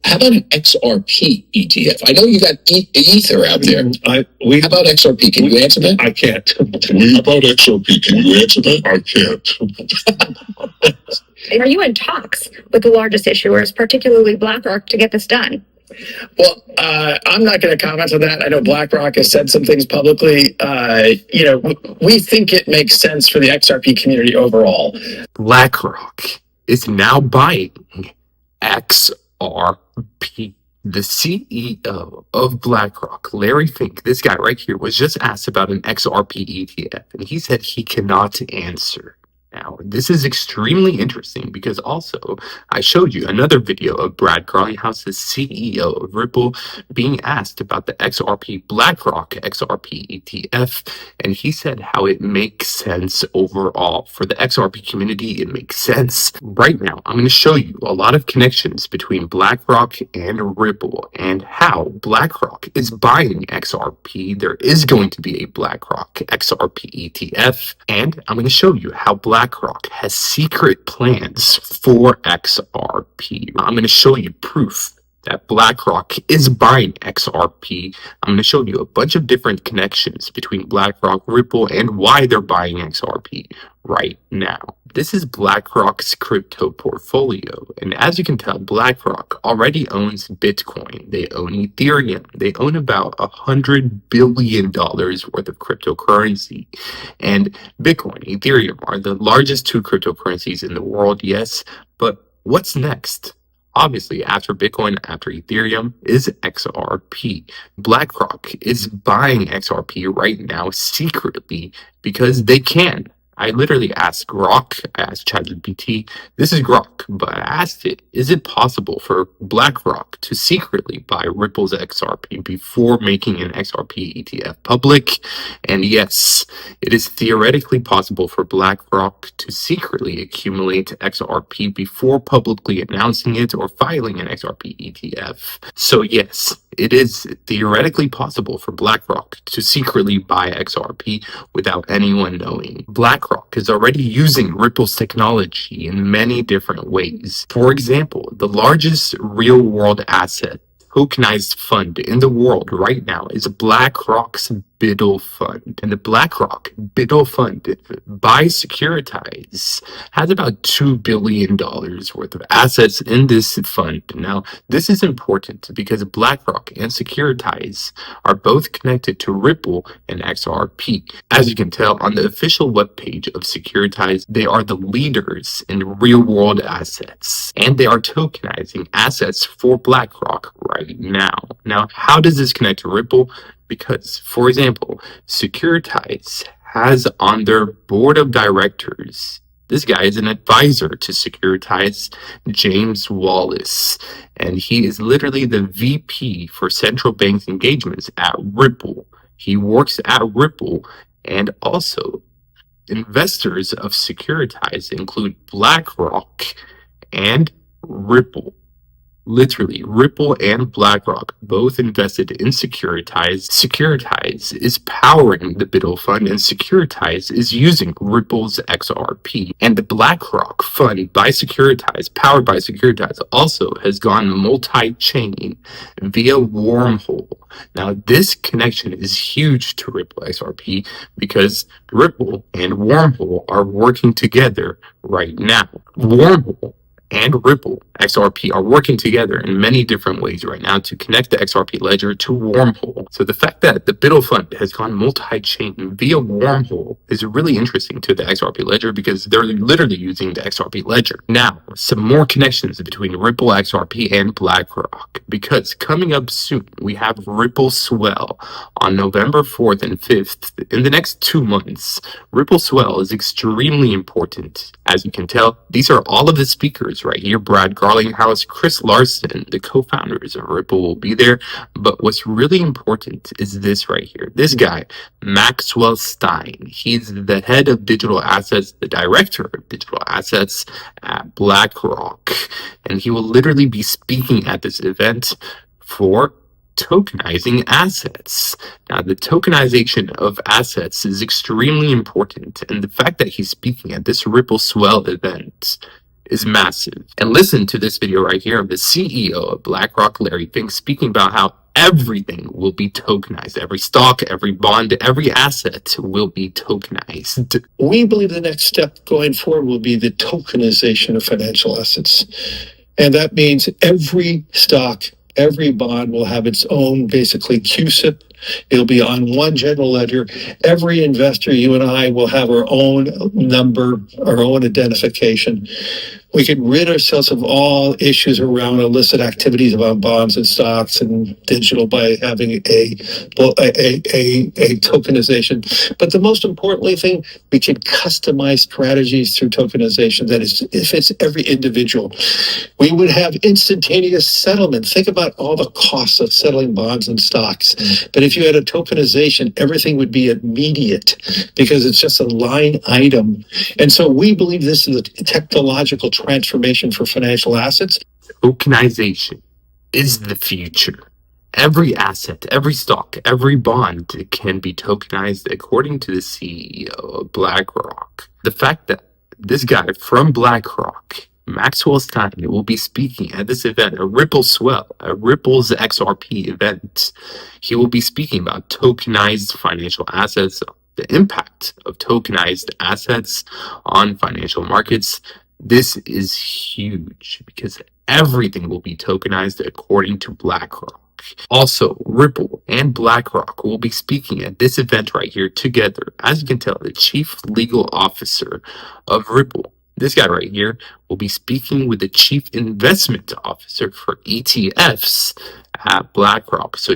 How about an XRP ETF? I know you got Ether out there. How about XRP? Can you answer that? I can't. How about XRP? Can you answer that? I can't. Are you in talks with the largest issuers, particularly BlackRock, to get this done? Well, I'm not going to comment on that. I know BlackRock has said some things publicly. We think it makes sense for the XRP community overall. BlackRock is now buying XRP. The CEO of BlackRock, Larry Fink, this guy right here, was just asked about an XRP ETF, and he said he cannot answer. Now, this is extremely interesting because also I showed you another video of Brad Garlinghouse's CEO of Ripple being asked about the BlackRock XRP ETF, and he said how it makes sense overall. For the XRP community, it makes sense. Right now, I'm going to show you a lot of connections between BlackRock and Ripple and how BlackRock is buying XRP. There is going to be a BlackRock XRP ETF, and I'm going to show you how BlackRock has secret plans for XRP. I'm going to show you proof that BlackRock is buying XRP. I'm going to show you a bunch of different connections between BlackRock, Ripple, and why they're buying XRP right now. This is BlackRock's crypto portfolio, and as you can tell, BlackRock already owns Bitcoin. They own Ethereum. They own about $100 billion worth of cryptocurrency. And Bitcoin, Ethereum are the largest two cryptocurrencies in the world, yes, but what's next? Obviously, after Bitcoin, after Ethereum, is XRP. BlackRock is buying XRP right now secretly because they can. I literally asked Grok, I asked ChatGPT, this is Grok, but I asked it, is it possible for BlackRock to secretly buy Ripple's XRP before making an XRP ETF public? And yes, it is theoretically possible for BlackRock to secretly accumulate XRP before publicly announcing it or filing an XRP ETF. So yes, it is theoretically possible for BlackRock to secretly buy XRP without anyone knowing. BlackRock is already using Ripple's technology in many different ways. For example, the largest real-world asset tokenized fund in the world right now is BlackRock's BUIDL fund. And the BlackRock BUIDL fund by Securitize has about $2 billion worth of assets in this fund. Now, this is important because BlackRock and Securitize are both connected to Ripple and XRP. As you can tell on the official webpage of Securitize, they are the leaders in real-world assets, and they are tokenizing assets for BlackRock right now. Now, how does this connect to Ripple? Because, for example, Securitize has on their board of directors, this guy is an advisor to Securitize, James Wallace, and he is literally the VP for central banks engagements at Ripple. He works at Ripple, and also investors of Securitize include BlackRock and Ripple. Literally, Ripple and BlackRock both invested in Securitize. Securitize is powering the BUIDL fund, and Securitize is using Ripple's XRP. And the BlackRock fund by Securitize, powered by Securitize, also has gone multi-chain via Wormhole. Now, this connection is huge to Ripple XRP because Ripple and Wormhole are working together right now. Wormhole and Ripple XRP are working together in many different ways right now to connect the XRP ledger to Wormhole. So the fact that the BUIDL fund has gone multi-chain via Wormhole is really interesting to the XRP ledger because they're literally using the XRP ledger. Now, some more connections between Ripple XRP and BlackRock, because coming up soon, we have Ripple Swell on November 4th and 5th. In the next 2 months, Ripple Swell is extremely important. As you can tell, these are all of the speakers right here. Brad Garlinghouse, Chris Larson, the co-founders of Ripple will be there. But what's really important is this right here. This guy, Maxwell Stein, he's the head of digital assets, the director of digital assets at BlackRock. And he will literally be speaking at this event for tokenizing assets. Now, the tokenization of assets is extremely important. And the fact that he's speaking at this Ripple Swell event is massive. And listen to this video right here of the CEO of BlackRock, Larry Fink, speaking about how everything will be tokenized. Every stock, every bond, every asset will be tokenized. We believe the next step going forward will be the tokenization of financial assets. And that means every stock, every bond will have its own, basically, CUSIP. It'll be on one general ledger. Every investor, you and I, will have our own number, our own identification. We can rid ourselves of all issues around illicit activities about bonds and stocks and digital by having a tokenization. But the most importantly thing, we can customize strategies through tokenization that is, if it's every individual. We would have instantaneous settlement. Think about all the costs of settling bonds and stocks. But if you had a tokenization, everything would be immediate because it's just a line item. And so we believe this is a technological transformation for financial assets. Tokenization is the future. Every asset, every stock, every bond can be tokenized according to the CEO of BlackRock. The fact that this guy from BlackRock, Maxwell Stein, will be speaking at this event, a Ripple Swell, a Ripple's XRP event. He will be speaking about tokenized financial assets, the impact of tokenized assets on financial markets. This is huge because everything will be tokenized according to BlackRock. Also, Ripple and BlackRock will be speaking at this event right here together. As you can tell, the chief legal officer of Ripple, this guy right here, will be speaking with the chief investment officer for ETFs at BlackRock. So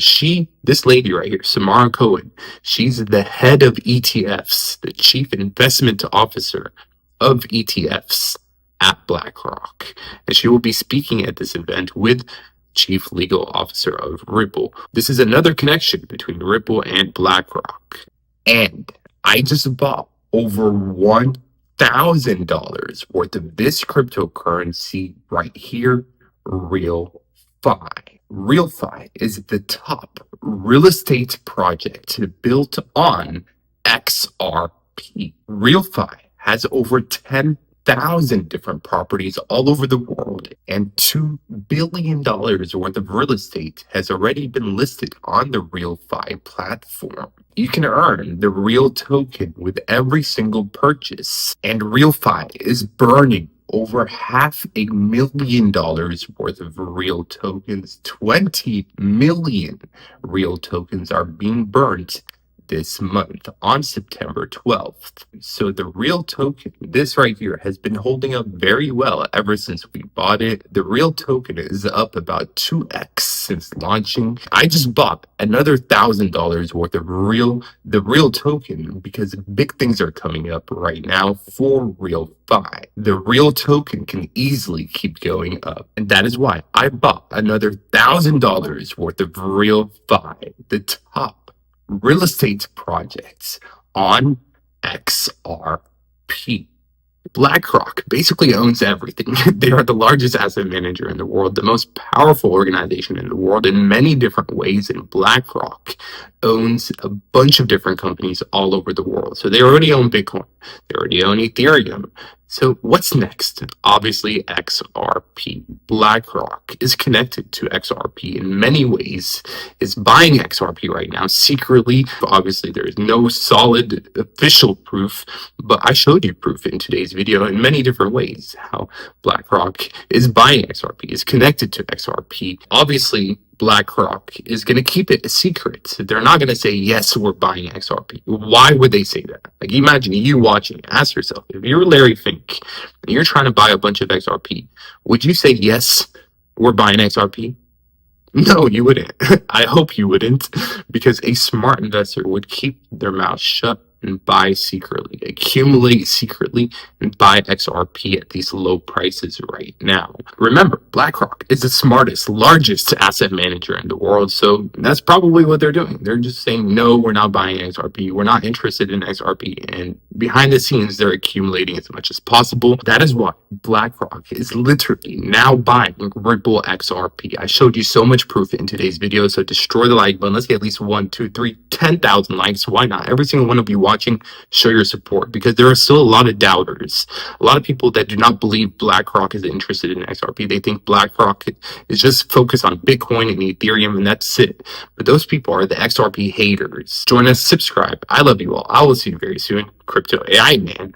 this lady right here, Samara Cohen, she's the head of ETFs, the chief investment officer of ETFs at BlackRock. And she will be speaking at this event with chief legal officer of Ripple. This is another connection between Ripple and BlackRock. And I just bought over $1,000 worth of this cryptocurrency right here, RealFi. RealFi is the top real estate project built on XRP. RealFi has over 10,000 different properties all over the world, and $2 billion worth of real estate has already been listed on the RealFi platform. You can earn the Real token with every single purchase, and RealFi is burning over $500,000 worth of Real tokens. 20 million Real tokens are being burnt this month on September 12th. So the Real token, this right here, has been holding up very well ever since we bought it. The Real token is up about 2x since launching. I just bought another $1,000 worth of the Real token because big things are coming up right now for RealFi. The Real token can easily keep going up, and that is why I bought another $1,000 worth of RealFi, the top real estate projects on XRP. BlackRock basically owns everything. They are the largest asset manager in the world, the most powerful organization in the world in many different ways, and BlackRock owns a bunch of different companies all over the world. So they already own Bitcoin, they already own Ethereum. So what's next? Obviously XRP. BlackRock is connected to XRP in many ways, is buying XRP right now secretly. Obviously there is no solid official proof, but I showed you proof in today's video in many different ways how BlackRock is buying XRP, is connected to XRP. Obviously BlackRock is going to keep it a secret. They're not going to say, yes, we're buying XRP. Why would they say that? Like, imagine you watching, ask yourself, if you're Larry Fink and you're trying to buy a bunch of XRP, would you say, yes, we're buying XRP? No, you wouldn't. I hope you wouldn't, because a smart investor would keep their mouth shut and buy secretly, accumulate secretly, and buy XRP at these low prices right now. Remember, BlackRock is the smartest, largest asset manager in the world, so that's probably what they're doing. They're just saying, no, we're not buying XRP. We're not interested in XRP. And behind the scenes, they're accumulating as much as possible. That is why BlackRock is literally now buying Ripple XRP. I showed you so much proof in today's video, so destroy the like button. Let's get at least 1, 2, 3, 10,000 likes. Why not? Every single one of you watching watching, show your support, because there are still a lot of doubters, a lot of people that do not believe BlackRock is interested in XRP. They think BlackRock is just focused on Bitcoin and Ethereum, and that's it. But those people are the XRP haters. Join us, subscribe. I love you all. I will see you very soon. Crypto AI Man.